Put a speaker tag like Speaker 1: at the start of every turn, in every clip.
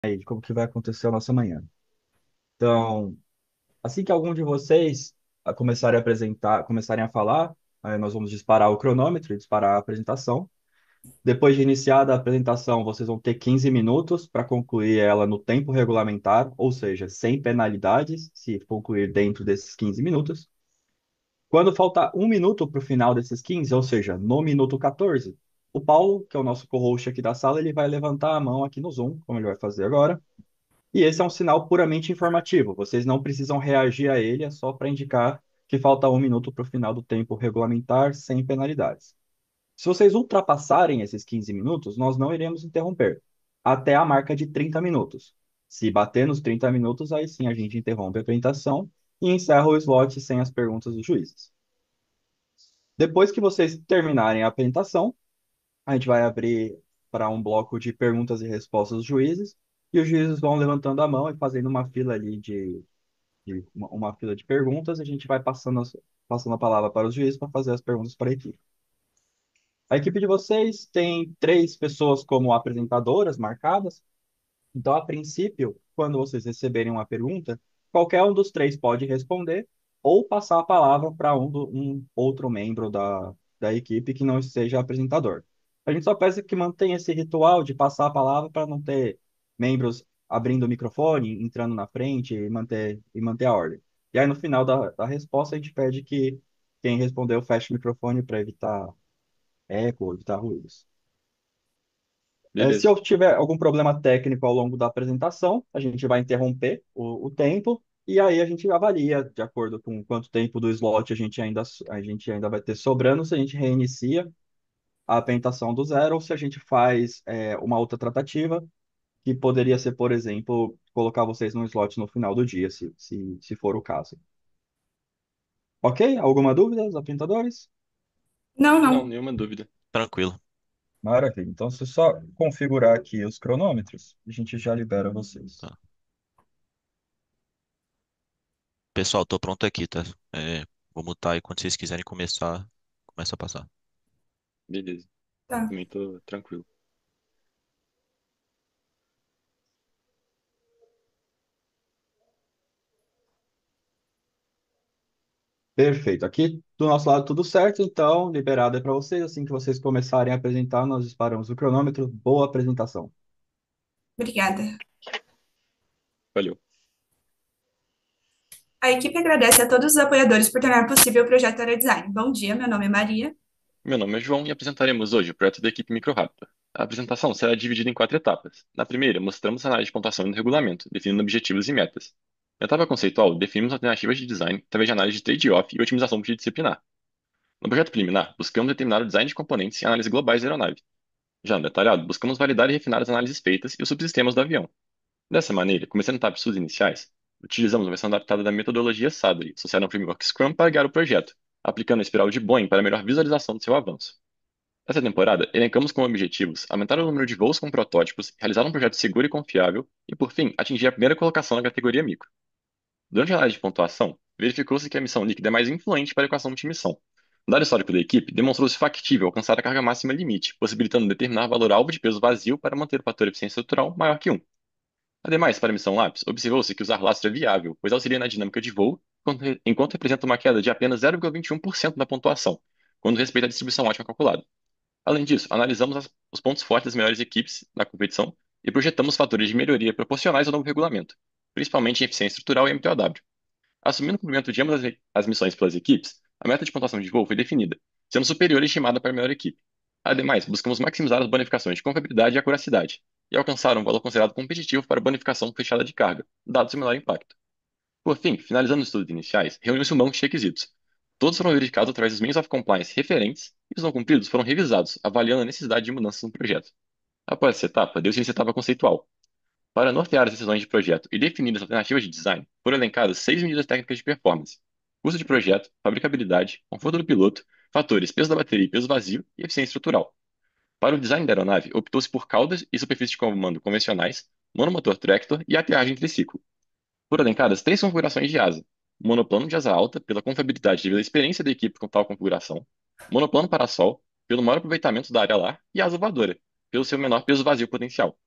Speaker 1: aí de como que vai acontecer a nossa manhã. Então, assim que algum de vocês começarem a apresentar, começarem a falar, nós vamos disparar o cronômetro e disparar a apresentação. Depois de iniciada a apresentação, vocês vão ter 15 minutos para concluir ela no tempo regulamentar, ou seja, sem penalidades, se concluir dentro desses 15 minutos. Quando faltar um minuto para o final desses 15, ou seja, no minuto 14, o Paulo, que é o nosso co-host aqui da sala, ele vai levantar a mão aqui no Zoom, como ele vai fazer agora. E esse é um sinal puramente informativo. Vocês não precisam reagir a ele, é só para indicar que falta um minuto para o final do tempo regulamentar, sem penalidades. Se vocês ultrapassarem esses 15 minutos, nós não iremos interromper, até a marca de 30 minutos. Se bater nos 30 minutos, aí sim a gente interrompe a apresentação e encerra o slot sem as perguntas dos juízes. Depois que vocês terminarem a apresentação, a gente vai abrir para um bloco de perguntas e respostas dos juízes, e os juízes vão levantando a mão e fazendo uma fila ali de uma fila de perguntas, e a gente vai passando a palavra para os juízes para fazer as perguntas para a equipe. A equipe de vocês tem três pessoas como apresentadoras marcadas, então, a princípio, quando vocês receberem uma pergunta, qualquer um dos três pode responder ou passar a palavra para um outro membro da equipe que não seja apresentador. A gente só peça que mantenha esse ritual de passar a palavra para não ter membros abrindo o microfone, entrando na frente e manter a ordem. E aí, no final da resposta, a gente pede que quem respondeu feche o microfone para evitar eco, evitar ruídos. Se
Speaker 2: Beleza.
Speaker 1: eu tiver algum problema técnico ao longo da apresentação, a gente vai interromper o tempo e aí a gente avalia, de acordo com quanto tempo do slot a gente ainda vai ter sobrando, se a gente reinicia a apresentação do zero ou se a gente faz uma outra tratativa, que poderia ser, por exemplo, colocar vocês num slot no final do dia, se for o caso. Ok? Alguma dúvida, os apresentadores?
Speaker 3: Não,
Speaker 2: Não,
Speaker 3: não.
Speaker 2: nenhuma dúvida.
Speaker 4: Tranquilo.
Speaker 1: Maravilha. Então, se eu só configurar aqui os cronômetros, a gente já libera vocês.
Speaker 4: Tá. Pessoal, tô pronto aqui, tá? Vou mutar aí quando vocês quiserem começar, começa a passar.
Speaker 2: Beleza.
Speaker 3: Tá.
Speaker 2: Também tô tranquilo.
Speaker 1: Perfeito. Aqui do nosso lado tudo certo, então liberado é para vocês. Assim que vocês começarem a apresentar, nós disparamos o cronômetro. Boa apresentação.
Speaker 3: Obrigada.
Speaker 2: Valeu.
Speaker 3: A equipe agradece a todos os apoiadores por tornar possível o projeto Era Design. Bom dia, meu nome é Maria.
Speaker 2: Meu nome é João e apresentaremos hoje o projeto da equipe MicroRaptor. A apresentação será dividida em quatro etapas. Na primeira, mostramos a análise de pontuação no regulamento, definindo objetivos e metas. Na etapa conceitual, definimos alternativas de design através de análise de trade-off e otimização multidisciplinar. No projeto preliminar, buscamos determinar o design de componentes e análise globais da aeronave. Já no detalhado, buscamos validar e refinar as análises feitas e os subsistemas do avião. Dessa maneira, começando etapas estudos iniciais, utilizamos uma versão adaptada da metodologia SADRI, associada ao framework Scrum para guiar o projeto, aplicando a espiral de Boeing para melhor visualização do seu avanço. Nessa temporada, elencamos como objetivos aumentar o número de voos com protótipos, realizar um projeto seguro e confiável e, por fim, atingir a primeira colocação na categoria micro. Durante a análise de pontuação, verificou-se que a missão líquida é mais influente para a equação multimissão. No dado histórico da equipe, demonstrou-se factível alcançar a carga máxima limite, possibilitando determinar valor-alvo de peso vazio para manter o fator eficiência estrutural maior que 1. Ademais, para a missão LAPS, observou-se que usar lastro é viável, pois auxilia na dinâmica de voo, enquanto representa uma queda de apenas 0,21% da pontuação, quando respeita a distribuição ótima calculada. Além disso, analisamos os pontos fortes das melhores equipes na competição e projetamos fatores de melhoria proporcionais ao novo regulamento, principalmente em eficiência estrutural e MTOW. Assumindo o cumprimento de ambas as missões pelas equipes, a meta de pontuação de voo foi definida, sendo superior à estimada para a melhor equipe. Ademais, buscamos maximizar as bonificações de confiabilidade e acuracidade, e alcançar um valor considerado competitivo para bonificação fechada de carga, dado seu menor impacto. Por fim, finalizando os estudos iniciais, reuniu-se um banco de requisitos. Todos foram verificados através dos meios of compliance referentes e os não cumpridos foram revisados, avaliando a necessidade de mudanças no projeto. Após essa etapa, deu-se início à etapa conceitual. Para nortear as decisões de projeto e definir as alternativas de design, foram elencadas 6 medidas técnicas de performance: custo de projeto, fabricabilidade, conforto do piloto, fatores peso da bateria e peso vazio e eficiência estrutural. Para o design da aeronave, optou-se por caudas e superfícies de comando convencionais, monomotor tractor e aterragem triciclo. Foram elencadas três configurações de asa: monoplano de asa alta, pela confiabilidade devido à experiência da equipe com tal configuração; monoplano parasol, pelo maior aproveitamento da área lar; e asa voadora, pelo seu menor peso vazio potencial.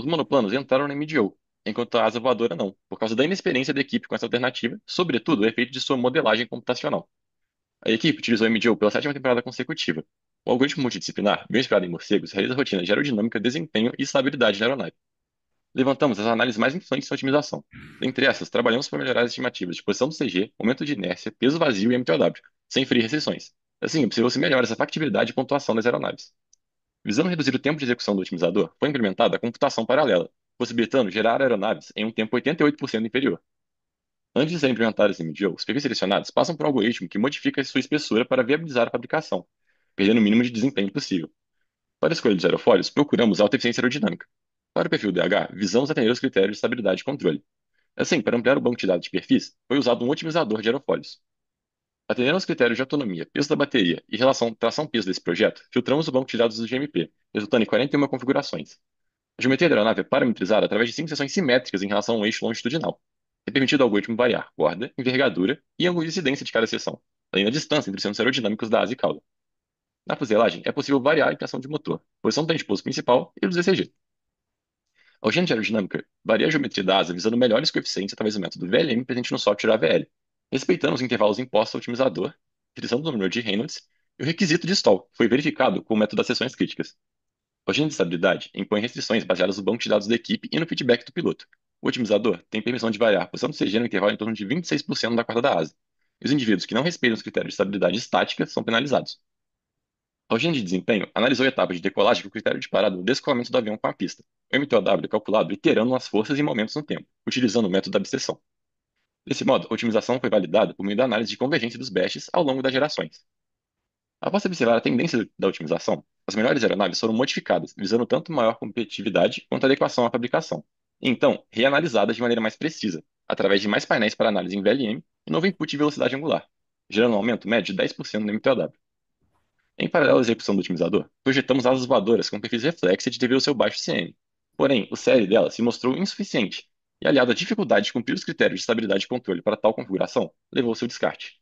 Speaker 2: Os monoplanos entraram na MDO, enquanto a asa voadora não, por causa da inexperiência da equipe com essa alternativa, sobretudo o efeito de sua modelagem computacional. A equipe utilizou a MDO pela sétima temporada consecutiva. O algoritmo multidisciplinar, bem inspirado em morcegos, realiza rotinas de aerodinâmica, desempenho e estabilidade na aeronave. Levantamos as análises mais influentes em otimização. Dentre essas, trabalhamos para melhorar as estimativas de posição do CG, momento de inércia, peso vazio e MTOW, sem ferir restrições. Assim, observou-se melhor essa factibilidade e pontuação das aeronaves. Visando reduzir o tempo de execução do otimizador, foi implementada a computação paralela, possibilitando gerar aeronaves em um tempo 88% inferior. Antes de serem implementadas em MDO, os perfis selecionados passam por um algoritmo que modifica sua espessura para viabilizar a fabricação, perdendo o mínimo de desempenho possível. Para a escolha dos aerofólios, procuramos alta eficiência aerodinâmica. Para o perfil DH, visamos atender os critérios de estabilidade e controle. Assim, para ampliar o banco de dados de perfis, foi usado um otimizador de aerofólios. Atendendo aos critérios de autonomia, peso da bateria e relação tração-peso desse projeto, filtramos o banco de dados do GMP, resultando em 41 configurações. A geometria da aeronave é parametrizada através de 5 seções simétricas em relação ao eixo longitudinal. É permitido ao algoritmo variar corda, envergadura e ângulo de incidência de cada seção, além da distância entre os centros aerodinâmicos da asa e cauda. Na fuselagem, é possível variar a inclinação de motor, posição do transposto principal e do ZCG. A urgência de aerodinâmica varia a geometria da asa visando melhores coeficientes através do método VLM presente no software AVL, respeitando os intervalos impostos ao otimizador, utilizando o número de Reynolds e o requisito de stall, que foi verificado com o método das seções críticas. A urgência de estabilidade impõe restrições baseadas no banco de dados da equipe e no feedback do piloto. O otimizador tem permissão de variar a posição do CG no intervalo em torno de 26% da corda da asa. E os indivíduos que não respeitam os critérios de estabilidade estática são penalizados. A urgência de desempenho analisou etapas de decolagem com o critério de parada do descolamento do avião com a pista. O MTOW é calculado iterando as forças e momentos no tempo, utilizando o método da abstração. Desse modo, a otimização foi validada por meio da análise de convergência dos bestes ao longo das gerações. Após observar a tendência da otimização, as melhores aeronaves foram modificadas, visando tanto maior competitividade quanto adequação à fabricação, e então reanalisadas de maneira mais precisa, através de mais painéis para análise em VLM e novo input de velocidade angular, gerando um aumento médio de 10% no MTOW. Em paralelo à execução do otimizador, projetamos asas voadoras com perfis reflexed devido ao seu baixo CM. Porém, o CL dela se mostrou insuficiente, e aliado à dificuldade de cumprir os critérios de estabilidade e controle para tal configuração, levou ao seu descarte.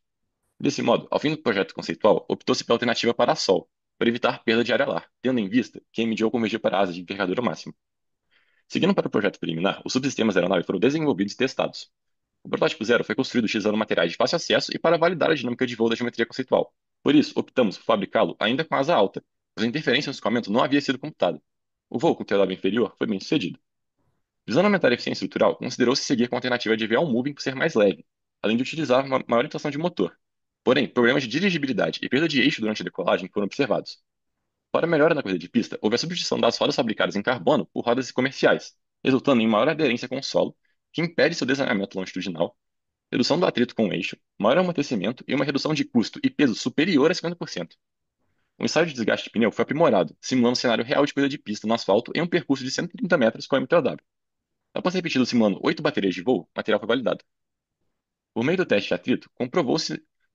Speaker 2: Desse modo, ao fim do projeto conceitual, optou-se pela alternativa para a Sol, para evitar perda de área lar, tendo em vista que a MDO convergia para asas de envergadura máxima. Seguindo para o projeto preliminar, os subsistemas da aeronave foram desenvolvidos e testados. O protótipo zero foi construído utilizando materiais de fácil acesso e para validar a dinâmica de voo da geometria conceitual. Por isso, optamos por fabricá-lo ainda com asa alta, pois a interferência no escoamento não havia sido computada. O voo com TW inferior foi bem sucedido. Visando aumentar a eficiência estrutural, considerou-se seguir com a alternativa de avião moving por ser mais leve, além de utilizar uma maior inflação de motor. Porém, problemas de dirigibilidade e perda de eixo durante a decolagem foram observados. Para a melhora na corrida de pista, houve a substituição das rodas fabricadas em carbono por rodas comerciais, resultando em maior aderência com o solo, que impede seu desalinhamento longitudinal, redução do atrito com o eixo, maior amortecimento e uma redução de custo e peso superior a 50%. O ensaio de desgaste de pneu foi aprimorado, simulando um cenário real de corrida de pista no asfalto em um percurso de 130 metros com MTOW. Após ser repetido simulando 8 baterias de voo, o material foi validado. Por meio do teste de atrito, comprovou-se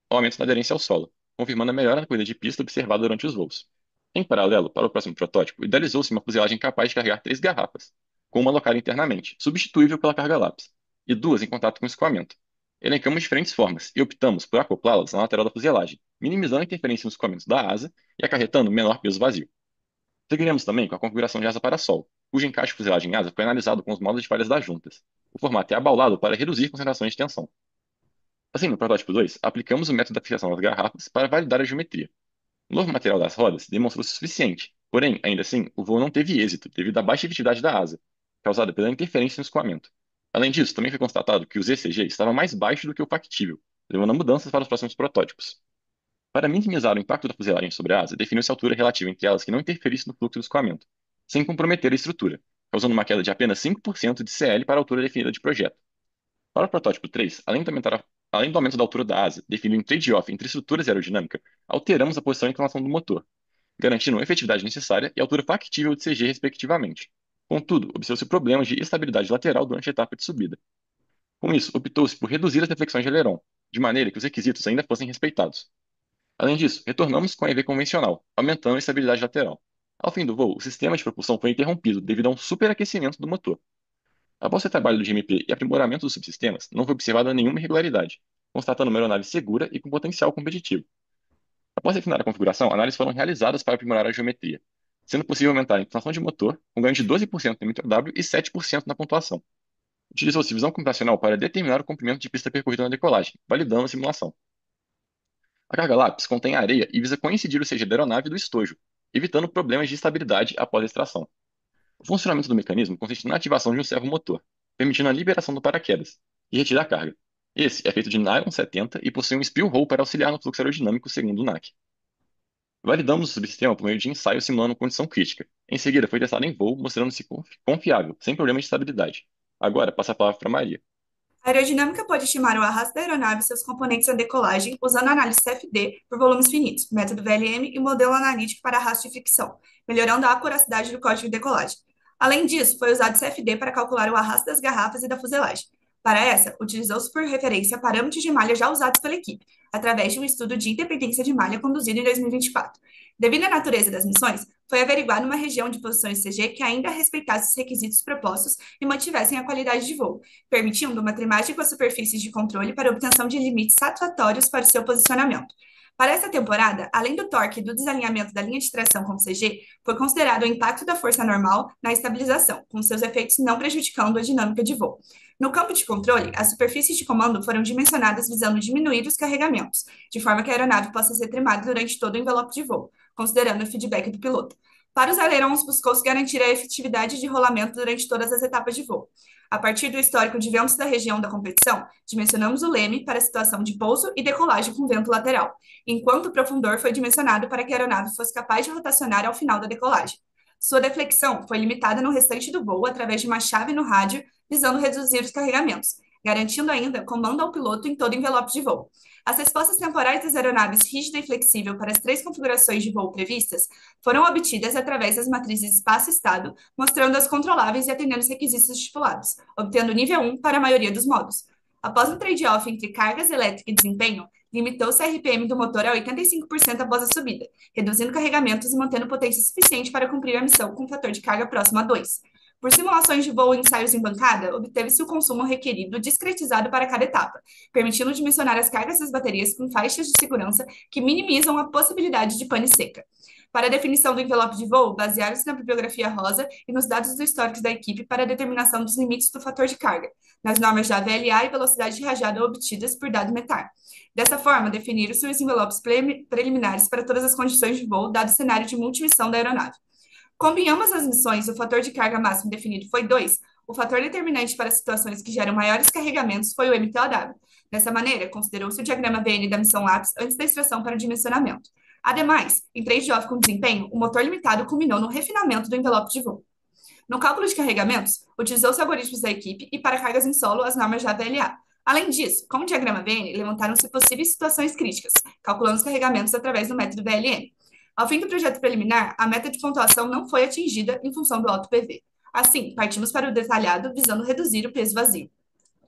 Speaker 2: o aumento na aderência ao solo, confirmando a melhora na corrida de pista observada durante os voos. Em paralelo, para o próximo protótipo, idealizou-se uma fuselagem capaz de carregar 3 garrafas, com uma alocada internamente, substituível pela carga lápis, e 2 em contato com o escoamento. Elencamos diferentes formas e optamos por acoplá-las na lateral da fuselagem, minimizando a interferência no escoamento da asa e acarretando menor peso vazio. Seguiremos também com a configuração de asa para sol, cujo encaixe de fuselagem em asa foi analisado com os modos de falhas das juntas. O formato é abaulado para reduzir concentrações de tensão. Assim, no protótipo 2, aplicamos o método da fixação das garrafas para validar a geometria. O novo material das rodas demonstrou-se suficiente, porém, ainda assim, o voo não teve êxito devido à baixa efetividade da asa, causada pela interferência no escoamento. Além disso, também foi constatado que o ZCG estava mais baixo do que o factível, levando a mudanças para os próximos protótipos. Para minimizar o impacto da fuselagem sobre a asa, definiu-se a altura relativa entre elas que não interferisse no fluxo do escoamento, sem comprometer a estrutura, causando uma queda de apenas 5% de CL para a altura definida de projeto. Para o protótipo 3, além do aumento da altura da asa, definido em trade-off entre estruturas e aerodinâmica, alteramos a posição e inclinação do motor, garantindo a efetividade necessária e altura factível de CG, respectivamente. Contudo, observou-se problemas de estabilidade lateral durante a etapa de subida. Com isso, optou-se por reduzir as deflexões de aileron, de maneira que os requisitos ainda fossem respeitados. Além disso, retornamos com a EV convencional, aumentando a estabilidade lateral. Ao fim do voo, o sistema de propulsão foi interrompido devido a um superaquecimento do motor. Após o trabalho do GMP e aprimoramento dos subsistemas, não foi observada nenhuma irregularidade, constatando uma aeronave segura e com potencial competitivo. Após refinar a configuração, análises foram realizadas para aprimorar a geometria. sendo possível aumentar a inclinação de motor, com ganho de 12% no MTOW e 7% na pontuação. Utilizou-se visão computacional para determinar o comprimento de pista percorrida na decolagem, validando a simulação. A carga lápis contém areia e visa coincidir o CG da aeronave do estojo, evitando problemas de estabilidade após a extração. O funcionamento do mecanismo consiste na ativação de um servomotor, permitindo a liberação do paraquedas e retirar a carga. Esse é feito de nylon 70 e possui um spill hole para auxiliar no fluxo aerodinâmico segundo o NAC. Validamos o subsistema por meio de ensaio simulando condição crítica. Em seguida, foi testado em voo, mostrando-se confiável, sem problemas de estabilidade. Agora, passa a palavra para Maria.
Speaker 3: A aerodinâmica pode estimar o arrasto da aeronave e seus componentes na decolagem usando a análise CFD por volumes finitos, método VLM e modelo analítico para arrasto e fricção, melhorando a acuracidade do código de decolagem. Além disso, foi usado CFD para calcular o arrasto das garrafas e da fuselagem. Para essa, utilizou-se por referência parâmetros de malha já usados pela equipe, através de um estudo de independência de malha conduzido em 2024. Devido à natureza das missões, foi averiguado uma região de posições CG que ainda respeitasse os requisitos propostos e mantivessem a qualidade de voo, permitindo uma trimagem com as superfícies de controle para obtenção de limites satisfatórios para o seu posicionamento. Para essa temporada, além do torque e do desalinhamento da linha de tração com CG, foi considerado o impacto da força normal na estabilização, com seus efeitos não prejudicando a dinâmica de voo. No campo de controle, as superfícies de comando foram dimensionadas visando diminuir os carregamentos, de forma que a aeronave possa ser trimada durante todo o envelope de voo, considerando o feedback do piloto. Para os alerons, buscou-se garantir a efetividade de rolamento durante todas as etapas de voo. A partir do histórico de ventos da região da competição, dimensionamos o leme para a situação de pouso e decolagem com vento lateral, enquanto o profundor foi dimensionado para que a aeronave fosse capaz de rotacionar ao final da decolagem. Sua deflexão foi limitada no restante do voo através de uma chave no rádio, visando reduzir os carregamentos, garantindo ainda comando ao piloto em todo o envelope de voo. As respostas temporais das aeronaves rígida e flexível para as 3 configurações de voo previstas foram obtidas através das matrizes espaço-estado, mostrando as controláveis e atendendo os requisitos estipulados, obtendo nível 1 para a maioria dos modos. Após um trade-off entre cargas elétrica e desempenho, limitou-se a RPM do motor a 85% após a subida, reduzindo carregamentos e mantendo potência suficiente para cumprir a missão com um fator de carga próximo a 2. Por simulações de voo e ensaios em bancada, obteve-se o consumo requerido discretizado para cada etapa, permitindo dimensionar as cargas das baterias com faixas de segurança que minimizam a possibilidade de pane seca. Para a definição do envelope de voo, basearam-se na bibliografia rosa e nos dados do histórico da equipe para a determinação dos limites do fator de carga, nas normas da VLA e velocidade de rajada obtidas por dado METAR. Dessa forma, definiram-se os envelopes preliminares para todas as condições de voo, dado o cenário de multimissão da aeronave. Como em ambas as missões o fator de carga máximo definido foi 2, o fator determinante para situações que geram maiores carregamentos foi o MTOW. Dessa maneira, considerou-se o diagrama VN da missão lápis antes da extração para o dimensionamento. Ademais, em trade-off com desempenho, o motor limitado culminou no refinamento do envelope de voo. No cálculo de carregamentos, utilizou-se algoritmos da equipe e para cargas em solo as normas da VLA. Além disso, com o diagrama VN, levantaram-se possíveis situações críticas, calculando os carregamentos através do método VLM. Ao fim do projeto preliminar, a meta de pontuação não foi atingida em função do alto PV. Assim, partimos para o detalhado visando reduzir o peso vazio.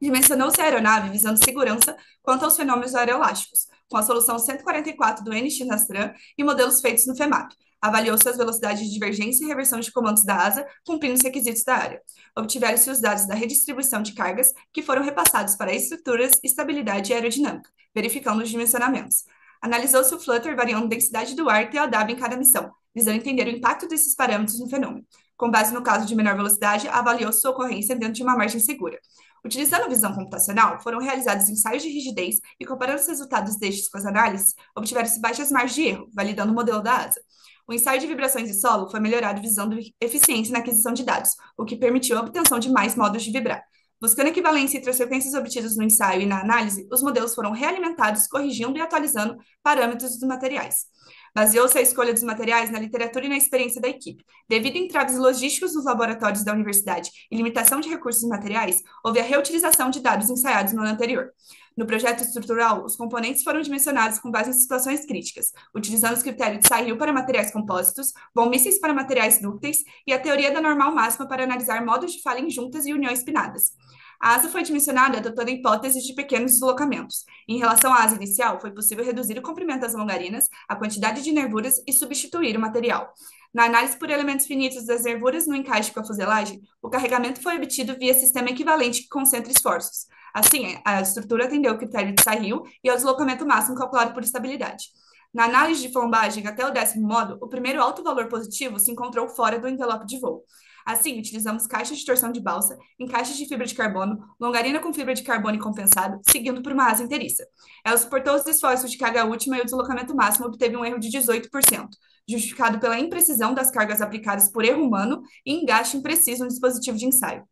Speaker 3: Dimensionou-se a aeronave visando segurança quanto aos fenômenos aeroelásticos, com a solução 144 do NX-Nastran e modelos feitos no FEMAP. Avaliou-se as velocidades de divergência e reversão de comandos da asa, cumprindo os requisitos da área. Obtiveram-se os dados da redistribuição de cargas, que foram repassados para estruturas, estabilidade e aerodinâmica, verificando os dimensionamentos. Analisou-se o flutter variando densidade do ar e TOW em cada missão, visando entender o impacto desses parâmetros no fenômeno. Com base no caso de menor velocidade, avaliou-se sua ocorrência dentro de uma margem segura. Utilizando a visão computacional, foram realizados ensaios de rigidez e, comparando os resultados destes com as análises, obtiveram-se baixas margens de erro, validando o modelo da asa. O ensaio de vibrações de solo foi melhorado visando eficiência na aquisição de dados, o que permitiu a obtenção de mais modos de vibrar. Buscando equivalência entre as frequências obtidas no ensaio e na análise, os modelos foram realimentados, corrigindo e atualizando parâmetros dos materiais. Baseou-se a escolha dos materiais na literatura e na experiência da equipe. Devido a entraves logísticos nos laboratórios da universidade e limitação de recursos materiais, houve a reutilização de dados ensaiados no ano anterior. No projeto estrutural, os componentes foram dimensionados com base em situações críticas, utilizando os critérios de Sahil para materiais compósitos, von Mises para materiais dúcteis e a teoria da normal máxima para analisar modos de falha em juntas e uniões pinadas. A asa foi dimensionada adotando a hipótese de pequenos deslocamentos. Em relação à asa inicial, foi possível reduzir o comprimento das longarinas, a quantidade de nervuras e substituir o material. Na análise por elementos finitos das nervuras no encaixe com a fuselagem, o carregamento foi obtido via sistema equivalente que concentra esforços. Assim, a estrutura atendeu o critério de Sahil e ao deslocamento máximo calculado por estabilidade. Na análise de flombagem até o 10º modo, o primeiro alto valor positivo se encontrou fora do envelope de voo. Assim, utilizamos caixas de torção de balsa, encaixes de fibra de carbono, longarina com fibra de carbono compensado, seguindo por uma asa inteiriça. Ela suportou os esforços de carga última e o deslocamento máximo obteve um erro de 18%, justificado pela imprecisão das cargas aplicadas por erro humano e engaste impreciso no dispositivo de ensaio.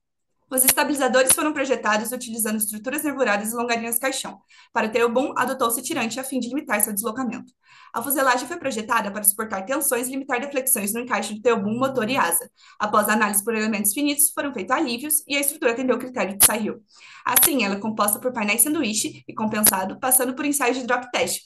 Speaker 3: Os estabilizadores foram projetados utilizando estruturas nervuradas e longarinas caixão. Para ter o boom, adotou-se tirante a fim de limitar seu deslocamento. A fuselagem foi projetada para suportar tensões e limitar deflexões no encaixe do teobum, motor e asa. Após a análise por elementos finitos, foram feitos alívios e a estrutura atendeu o critério de Sahil. Assim, ela é composta por painéis sanduíche e compensado, passando por ensaios de drop test,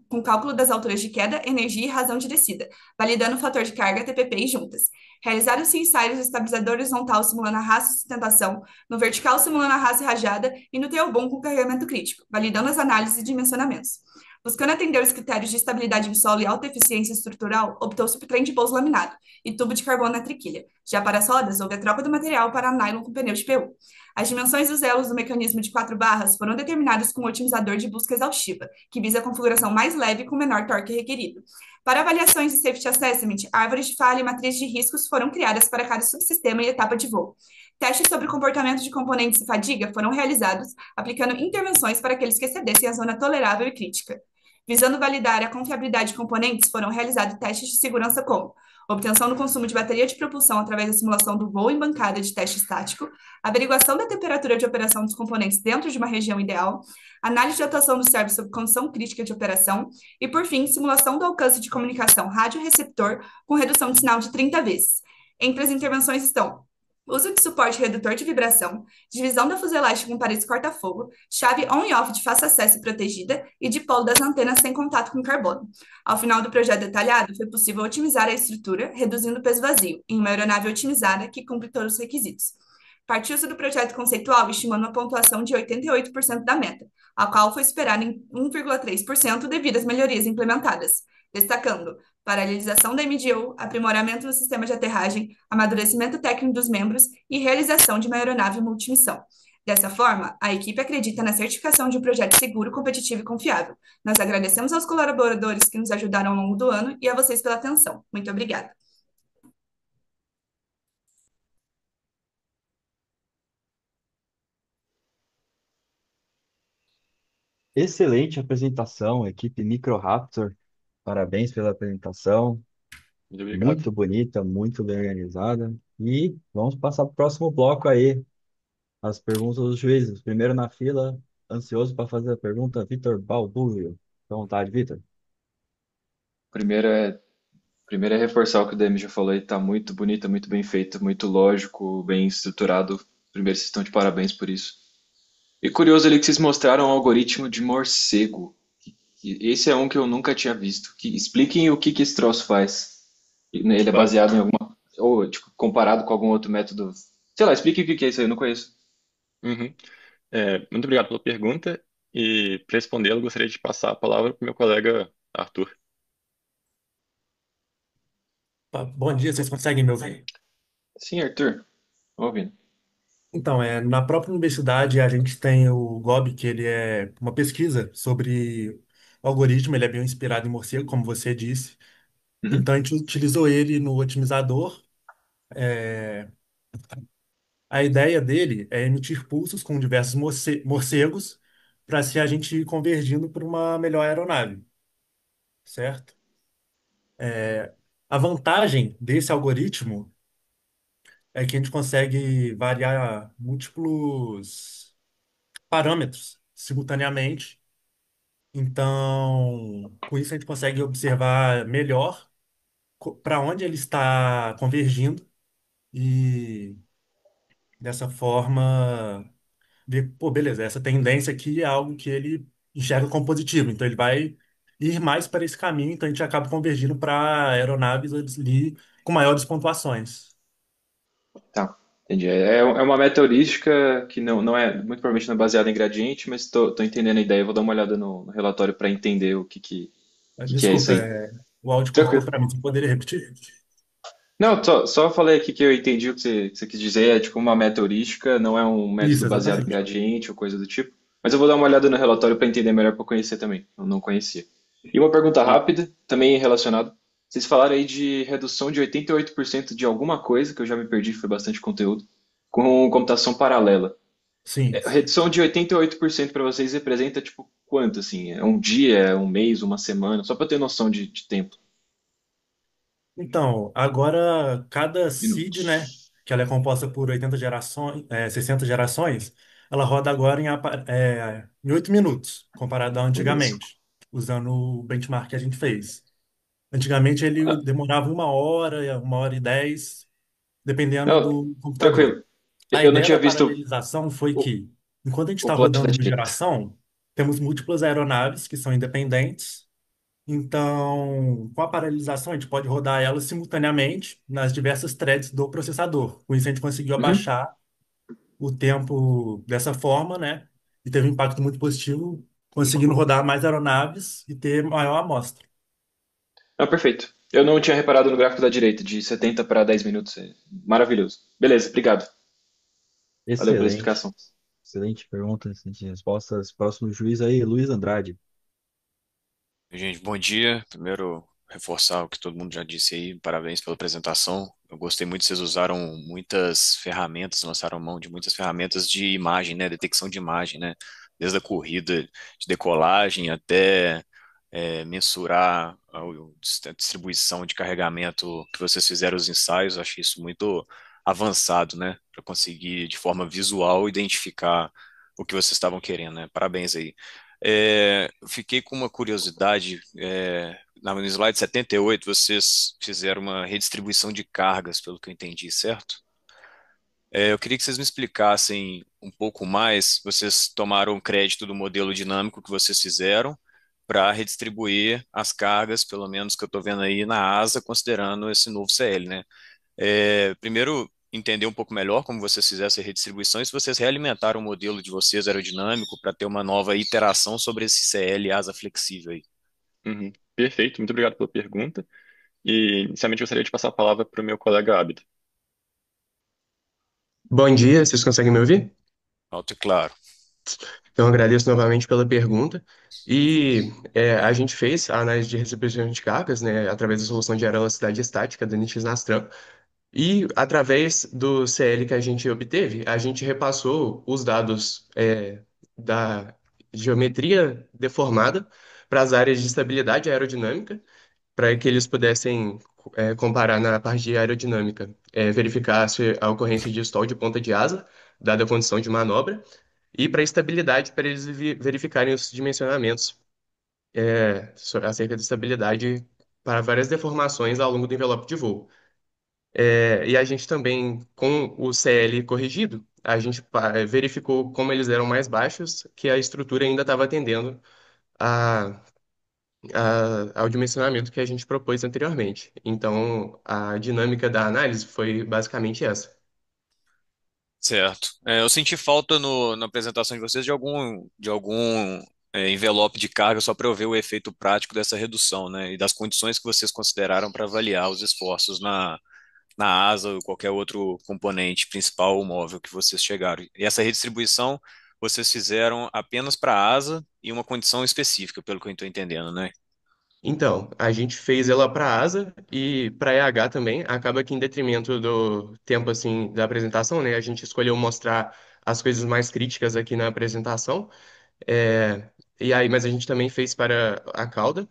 Speaker 3: com cálculo das alturas de queda, energia e razão de descida, validando o fator de carga, TPP e juntas. Realizaram-se ensaios no estabilizador horizontal simulando a raça e sustentação, no vertical simulando a raça e rajada e no teobum com carregamento crítico, validando as análises e dimensionamentos. Buscando atender os critérios de estabilidade em solo e alta eficiência estrutural, optou-se por trem de pouso laminado e tubo de carbono na triquilha. Já para as rodas, houve a troca do material para nylon com pneu de PU. As dimensões dos elos do mecanismo de 4 barras foram determinadas com um otimizador de busca exaustiva, que visa a configuração mais leve com menor torque requerido. Para avaliações de safety assessment, árvores de falha e matrizes de riscos foram criadas para cada subsistema e etapa de voo. Testes sobre o comportamento de componentes e fadiga foram realizados, aplicando intervenções para aqueles que excedessem a zona tolerável e crítica. Visando validar a confiabilidade de componentes, foram realizados testes de segurança como obtenção do consumo de bateria de propulsão através da simulação do voo em bancada de teste estático, averiguação da temperatura de operação dos componentes dentro de uma região ideal, análise de atuação do servo sob condição crítica de operação e, por fim, simulação do alcance de comunicação rádio-receptor com redução de sinal de 30 vezes. Entre as intervenções estão uso de suporte redutor de vibração, divisão da fuselagem com paredes corta-fogo, chave on e off de fácil acesso e protegida e de polo das antenas sem contato com carbono. Ao final do projeto detalhado, foi possível otimizar a estrutura, reduzindo o peso vazio, em uma aeronave otimizada que cumpre todos os requisitos. Partiu-se do projeto conceitual estimando uma pontuação de 88% da meta, a qual foi esperada em 1,3% devido às melhorias implementadas, destacando paralelização da MDO, aprimoramento do sistema de aterragem, amadurecimento técnico dos membros e realização de uma aeronave multimissão. Dessa forma, a equipe acredita na certificação de um projeto seguro, competitivo e confiável. Nós agradecemos aos colaboradores que nos ajudaram ao longo do ano e a vocês pela atenção. Muito obrigada.
Speaker 1: Excelente apresentação, equipe Microraptor. Parabéns pela apresentação.
Speaker 2: Muito obrigado.
Speaker 1: Muito bonita, muito bem organizada. E vamos passar para o próximo bloco aí, as perguntas dos juízes. Primeiro na fila, ansioso para fazer a pergunta, Vitor Balbúvio. Fica à vontade, Vitor.
Speaker 5: Primeiro é, primeiro é reforçar o que o DM já falou, está muito bonito, muito bem feito, muito lógico, bem estruturado. Primeiro, vocês estão de parabéns por isso. E curioso ali que vocês mostraram o algoritmo de morcego. Esse é um que eu nunca tinha visto. Expliquem o que esse troço faz. Ele é
Speaker 2: Claro.
Speaker 5: baseado em alguma, ou tipo, comparado com algum outro método. Sei lá, explique o que é isso aí, eu não conheço.
Speaker 2: Uhum. Muito obrigado pela pergunta. E para respondê-la, eu gostaria de passar a palavra para o meu colega Arthur.
Speaker 6: Bom dia, vocês conseguem me ouvir?
Speaker 5: Sim, Arthur, tô ouvindo.
Speaker 6: Então, na própria universidade a gente tem o GOB, que ele é uma pesquisa sobre o algoritmo, ele é bem inspirado em morcego, como você disse.
Speaker 5: Uhum.
Speaker 6: Então a gente utilizou ele no otimizador. É, A ideia dele é emitir pulsos com diversos morcegos para se a gente ir convergindo para uma melhor aeronave, certo? A vantagem desse algoritmo é que a gente consegue variar múltiplos parâmetros simultaneamente. Então, com isso a gente consegue observar melhor para onde ele está convergindo e dessa forma ver, pô, beleza, essa tendência aqui é algo que ele enxerga como positivo, então ele vai ir mais para esse caminho, então a gente acaba convergindo para aeronaves ali com maiores pontuações.
Speaker 5: Tá, entendi. É uma meta heurística que não é, muito provavelmente não é baseada em gradiente, mas tô entendendo a ideia. Vou dar uma olhada no relatório para entender o que é isso
Speaker 6: Desculpa,
Speaker 5: aí.
Speaker 6: o áudio cortou
Speaker 5: Tranquilo.
Speaker 6: para mim, você poderia repetir?
Speaker 5: Não, só falei aqui que eu entendi o que você quis dizer. É tipo uma meta heurística, não é um método
Speaker 6: Isso,
Speaker 5: baseado em
Speaker 6: exatamente.
Speaker 5: gradiente ou coisa do tipo. Mas eu vou dar uma olhada no relatório para entender melhor, para conhecer também. Eu não conhecia. E uma pergunta
Speaker 2: Hum,
Speaker 5: rápida, também relacionada. Vocês falaram aí de redução de 88% de alguma coisa, que eu já me perdi, foi bastante conteúdo, com computação paralela.
Speaker 6: Sim.
Speaker 5: Redução de 88% para vocês representa tipo quanto assim? É um dia, é um mês, uma semana? Só para ter noção de tempo.
Speaker 6: Então, agora cada seed, né,
Speaker 5: Minutos.
Speaker 6: que ela é composta por 80 gerações, 60 gerações, ela roda agora em 8 minutos, comparado a
Speaker 5: Beleza.
Speaker 6: antigamente, usando o benchmark que a gente fez. Antigamente ele
Speaker 5: Ah,
Speaker 6: demorava 1 hora e 10, dependendo
Speaker 5: não,
Speaker 6: do computador.
Speaker 5: tranquilo.
Speaker 6: A
Speaker 5: Eu não
Speaker 6: ideia
Speaker 5: tinha
Speaker 6: da
Speaker 5: visto
Speaker 6: paralelização foi
Speaker 5: o,
Speaker 6: que, enquanto a gente
Speaker 5: o
Speaker 6: está
Speaker 5: plot da
Speaker 6: rodando uma
Speaker 5: direita.
Speaker 6: geração, temos múltiplas aeronaves que são independentes. Então, com a paralelização, a gente pode rodar ela simultaneamente nas diversas threads do processador. Com isso, a gente conseguiu
Speaker 5: Uhum.
Speaker 6: abaixar o tempo dessa forma, né? E teve um impacto muito positivo, conseguindo rodar mais aeronaves e ter maior amostra.
Speaker 5: Ah, perfeito. Eu não tinha reparado no gráfico da direita, de 70 para 10 minutos. É maravilhoso. Beleza, obrigado. Valeu pela
Speaker 1: Excelente.
Speaker 5: explicação.
Speaker 1: Excelente pergunta, excelente respostas. Próximo juiz aí, Luiz Andrade.
Speaker 7: Gente, bom dia. Primeiro, reforçar o que todo mundo já disse aí. Parabéns pela apresentação. Eu gostei muito, vocês usaram muitas ferramentas, lançaram mão de muitas ferramentas de imagem, né? Detecção de imagem, né? Desde a corrida de decolagem até mensurar a distribuição de carregamento que vocês fizeram os ensaios. Eu achei isso muito avançado, né? Para conseguir, de forma visual, identificar o que vocês estavam querendo, né? Parabéns aí. Eu fiquei com uma curiosidade. No slide 78, vocês fizeram uma redistribuição de cargas, pelo que eu entendi, certo? Eu queria que vocês me explicassem um pouco mais. Vocês tomaram crédito do modelo dinâmico que vocês fizeram para redistribuir as cargas, pelo menos que eu estou vendo aí na asa, considerando esse novo CL, né? Primeiro, entender um pouco melhor como vocês fizeram essa redistribuição e se vocês realimentaram o modelo de vocês aerodinâmico para ter uma nova iteração sobre esse CL asa flexível aí.
Speaker 2: uhum. Perfeito, muito obrigado pela pergunta. E, inicialmente, gostaria de passar a palavra para o meu colega Abid.
Speaker 8: Bom dia, vocês conseguem me ouvir?
Speaker 7: Alto e claro.
Speaker 8: Então, agradeço novamente pela pergunta. A gente fez a análise de distribuição de cargas, né, através da solução de aerovelocidade estática da NX-Nastran. E, através do CL que a gente obteve, a gente repassou os dados da geometria deformada para as áreas de estabilidade aerodinâmica, para que eles pudessem comparar na parte de aerodinâmica, verificar se a ocorrência de stall de ponta de asa, dada a condição de manobra, e para estabilidade, para eles verificarem os dimensionamentos acerca da estabilidade para várias deformações ao longo do envelope de voo. E a gente também, com o CL corrigido, a gente verificou como eles eram mais baixos, que a estrutura ainda estava atendendo a, ao dimensionamento que a gente propôs anteriormente. Então, a dinâmica da análise foi basicamente essa.
Speaker 7: Certo. Eu senti falta na apresentação de vocês de algum envelope de carga só para eu ver o efeito prático dessa redução, né? E das condições que vocês consideraram para avaliar os esforços na asa ou qualquer outro componente principal ou móvel que vocês chegaram. E essa redistribuição vocês fizeram apenas para a asa e uma condição específica, pelo que eu estou entendendo, né?
Speaker 8: Então, a gente fez ela para asa e para EH também. Acaba que em detrimento do tempo assim da apresentação, né? A gente escolheu mostrar as coisas mais críticas aqui na apresentação. É, mas a gente também fez para a cauda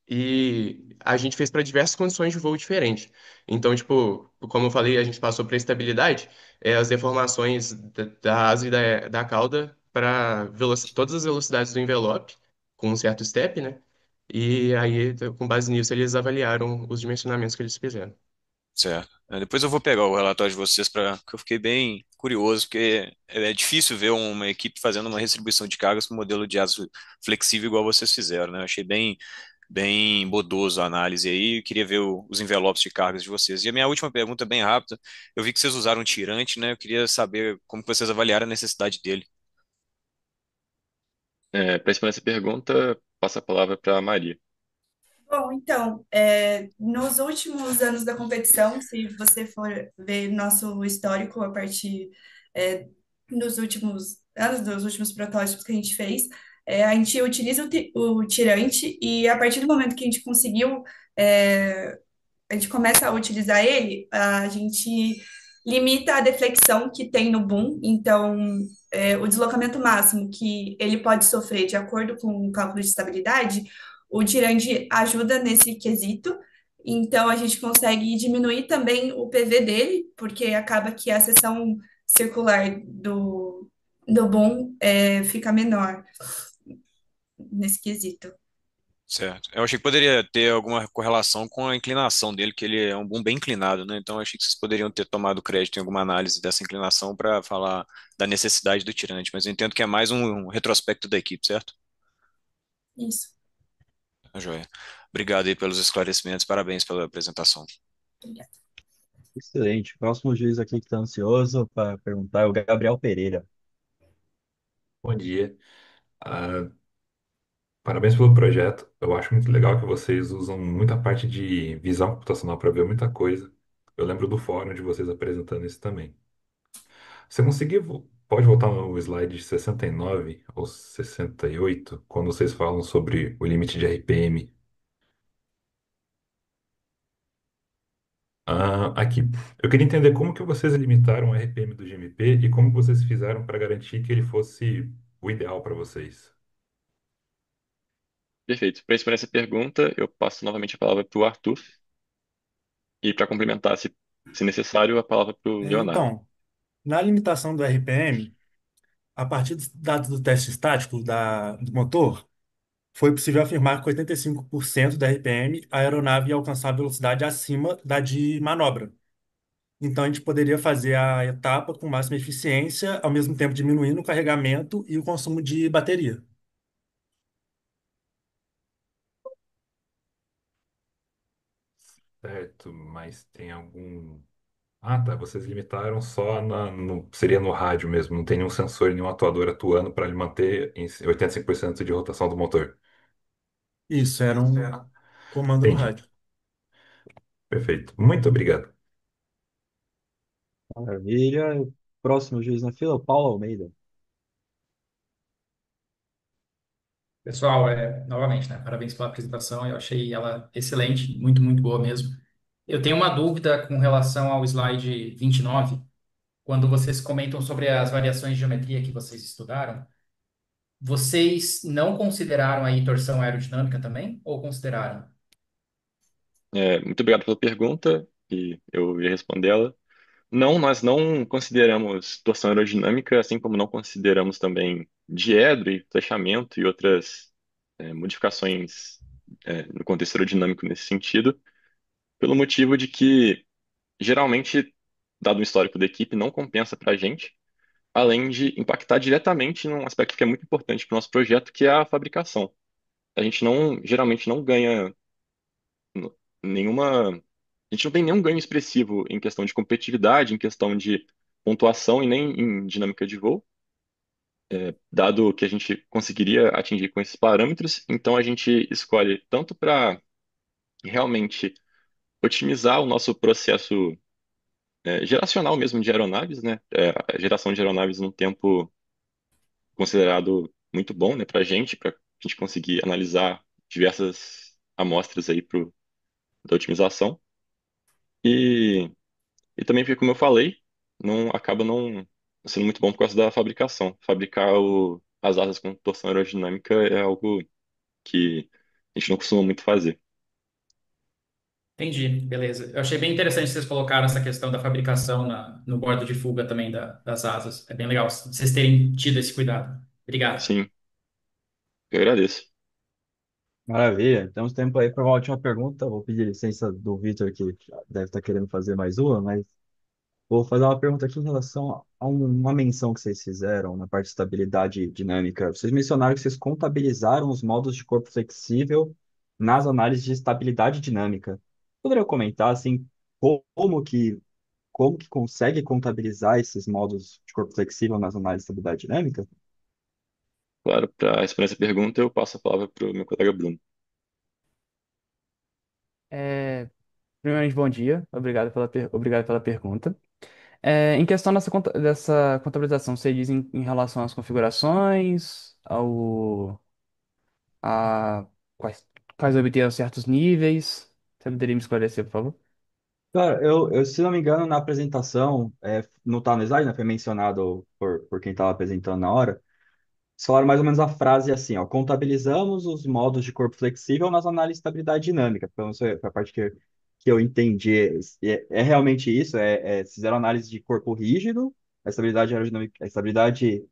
Speaker 8: e a gente fez para diversas condições de voo diferentes. Então, tipo, como eu falei, a gente passou para estabilidade, as deformações da asa e da cauda para todas as velocidades do envelope, com um certo step, né? E aí, com base nisso, eles avaliaram os dimensionamentos que eles fizeram.
Speaker 7: Certo. Depois eu vou pegar o relatório de vocês para que eu fiquei bem curioso, porque é difícil ver uma equipe fazendo uma distribuição de cargas com modelo de asa flexível igual vocês fizeram, né? Eu achei bem bodoso a análise aí, eu queria ver os envelopes de cargas de vocês. E a minha última pergunta, bem rápida, eu vi que vocês usaram um tirante, né? Eu queria saber como que vocês avaliaram a necessidade dele.
Speaker 2: Para responder essa pergunta, passo a palavra para a Maria.
Speaker 3: Bom, então, nos últimos anos da competição, se você for ver nosso histórico a partir, dos últimos anos, dos últimos protótipos que a gente fez, A gente utiliza o tirante e a partir do momento que a gente conseguiu, é, a gente começa a utilizar ele, a gente limita a deflexão que tem no boom. Então, o deslocamento máximo que ele pode sofrer de acordo com o cálculo de estabilidade, o tirante ajuda nesse quesito. Então, a gente consegue diminuir também o PV dele, porque acaba que a seção circular do boom fica menor nesse quesito.
Speaker 7: Certo. Eu achei que poderia ter alguma correlação com a inclinação dele, que ele é um boom bem inclinado, né? Então eu achei que vocês poderiam ter tomado crédito em alguma análise dessa inclinação para falar da necessidade do tirante, mas eu entendo que é mais um retrospecto da equipe, certo?
Speaker 3: Isso.
Speaker 7: Tá joia. Obrigado aí pelos esclarecimentos, parabéns pela apresentação.
Speaker 3: Obrigada.
Speaker 1: Excelente. Próximo juiz aqui que está ansioso para perguntar é o Gabriel Pereira.
Speaker 9: Bom dia. Ah, parabéns pelo projeto. Eu acho muito legal que vocês usam muita parte de visão computacional para ver muita coisa. Eu lembro do fórum de vocês apresentando isso também. Você conseguir, pode voltar no slide 69 ou 68, quando vocês falam sobre o limite de RPM. Aqui, eu queria entender como que vocês limitaram o RPM do GMP e como vocês fizeram para garantir que ele fosse o ideal para vocês.
Speaker 2: Perfeito. Para responder essa pergunta, eu passo novamente a palavra para o Arthur e para complementar, se necessário, a palavra para o Leonardo.
Speaker 6: Então, na limitação do RPM, a partir dos dados do teste estático do motor, foi possível afirmar que 85% da RPM a aeronave ia alcançar a velocidade acima da de manobra. Então, a gente poderia fazer a etapa com máxima eficiência, ao mesmo tempo diminuindo o carregamento e o consumo de bateria.
Speaker 9: Certo, mas tem algum. Ah, tá. Vocês limitaram só seria no rádio mesmo. Não tem nenhum sensor, nenhum atuador atuando para ele manter em 85% de rotação do motor.
Speaker 6: Isso, era um comando no
Speaker 9: Entendi.
Speaker 6: rádio.
Speaker 9: Perfeito. Muito obrigado.
Speaker 1: Maravilha. Próximo juiz na fila, o Paulo Almeida.
Speaker 10: Pessoal, novamente, né, parabéns pela apresentação, eu achei ela excelente, muito, muito boa mesmo. Eu tenho uma dúvida com relação ao slide 29, quando vocês comentam sobre as variações de geometria que vocês estudaram, vocês não consideraram aí torção aerodinâmica também, ou consideraram?
Speaker 2: Muito obrigado pela pergunta e eu ia respondê-la. Não, nós não consideramos torção aerodinâmica, assim como não consideramos também diedro e flechamento e outras modificações no contexto aerodinâmico nesse sentido, pelo motivo de que, geralmente, dado o histórico da equipe, não compensa para a gente, além de impactar diretamente num aspecto que é muito importante para o nosso projeto, que é a fabricação. A gente geralmente não ganha nenhuma. A gente não tem nenhum ganho expressivo em questão de competitividade, em questão de pontuação e nem em dinâmica de voo, dado que a gente conseguiria atingir com esses parâmetros. Então a gente escolhe tanto para realmente otimizar o nosso processo geracional mesmo de aeronaves, né? A geração de aeronaves num tempo considerado muito bom, né, para a gente conseguir analisar diversas amostras aí da otimização. E E também porque, como eu falei, acaba não sendo muito bom por causa da fabricação. Fabricar as asas com torção aerodinâmica é algo que a gente não costuma muito fazer.
Speaker 10: Entendi, beleza. Eu achei bem interessante vocês colocaram essa questão da fabricação no bordo de fuga também das asas. É bem legal vocês terem tido esse cuidado. Obrigado.
Speaker 2: Sim, eu agradeço.
Speaker 1: Maravilha. Temos tempo aí para uma última pergunta. Vou pedir licença do Vitor, que deve estar querendo fazer mais uma, mas vou fazer uma pergunta aqui em relação a uma menção que vocês fizeram na parte de estabilidade dinâmica. Vocês mencionaram que vocês contabilizaram os modos de corpo flexível nas análises de estabilidade dinâmica. Poderia comentar assim como que consegue contabilizar esses modos de corpo flexível nas análises de estabilidade dinâmica?
Speaker 2: Claro, para responder essa pergunta, eu passo a palavra para o meu colega Bruno.
Speaker 11: É, primeiramente, bom dia. Obrigado pela pergunta. Em questão dessa contabilização, você diz em relação às configurações, a quais obter certos níveis. Você poderia me esclarecer, por favor?
Speaker 1: Cara, se não me engano, na apresentação, não tá no slide, né? Foi mencionado por quem estava apresentando na hora. Eles falaram mais ou menos a frase assim, ó, contabilizamos os modos de corpo flexível nas análises de estabilidade dinâmica. Então, isso foi a parte que eu entendi. É realmente isso, fizeram análise de corpo rígido, a estabilidade aerodinâmica, a estabilidade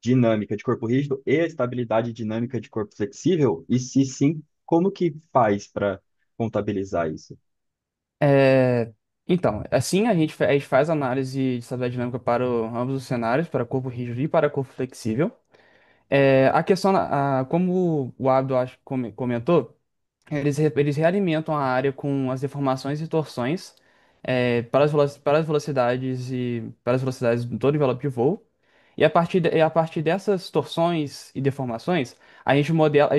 Speaker 1: dinâmica de corpo rígido e a estabilidade dinâmica de corpo flexível? E se sim, como que faz para contabilizar isso?
Speaker 11: É, então, assim a gente faz análise de estabilidade dinâmica para ambos os cenários, para corpo rígido e para corpo flexível. A questão, como o Abdo acho que comentou, eles realimentam a área com as deformações e torções para as velocidades e para as velocidades do todo envelope de voo. A partir dessas torções e deformações, a gente modela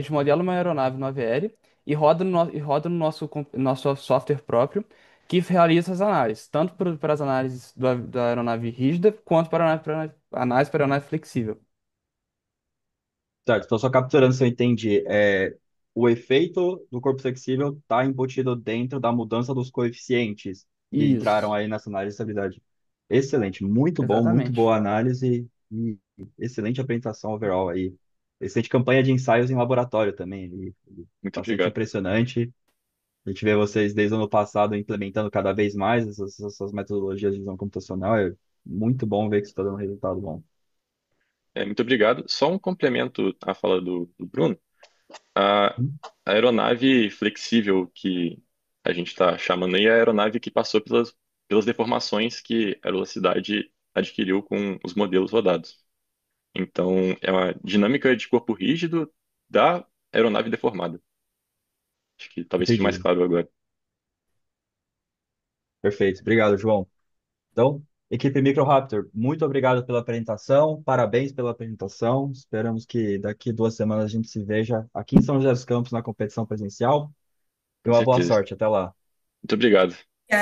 Speaker 11: uma aeronave no AVL e roda no nosso software próprio, que realiza as análises, tanto para as análises da aeronave rígida, quanto para a análise para a aeronave flexível.
Speaker 1: Certo, então só capturando se eu entendi, o efeito do corpo flexível está embutido dentro da mudança dos coeficientes que entraram
Speaker 11: Isso,
Speaker 1: aí nessa análise de estabilidade. Excelente, muito bom, muito
Speaker 11: exatamente.
Speaker 1: boa análise e excelente apresentação overall aí. Excelente campanha de ensaios em laboratório também,
Speaker 2: Muito
Speaker 1: bastante
Speaker 2: obrigado.
Speaker 1: impressionante. A gente vê vocês desde o ano passado implementando cada vez mais essas metodologias de visão computacional. É muito bom ver que isso está dando resultado bom.
Speaker 2: Muito obrigado. Só um complemento à fala do Bruno. A, a aeronave flexível que a gente está chamando aí é a aeronave que passou pelas deformações que a velocidade adquiriu com os modelos rodados. Então, é uma dinâmica de corpo rígido da aeronave deformada. Acho que talvez fique mais
Speaker 1: Entendi.
Speaker 2: claro agora.
Speaker 1: Perfeito. Obrigado, João. Então, equipe Microraptor, muito obrigado pela apresentação, parabéns pela apresentação. Esperamos que daqui 2 semanas a gente se veja aqui em São José dos Campos na competição presencial. E
Speaker 2: Com
Speaker 1: uma boa
Speaker 2: certeza.
Speaker 1: sorte. Até lá.
Speaker 2: Muito obrigado.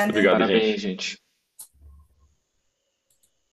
Speaker 2: Muito
Speaker 3: Obrigada.
Speaker 2: obrigado,
Speaker 5: Parabéns,
Speaker 2: gente.
Speaker 5: gente.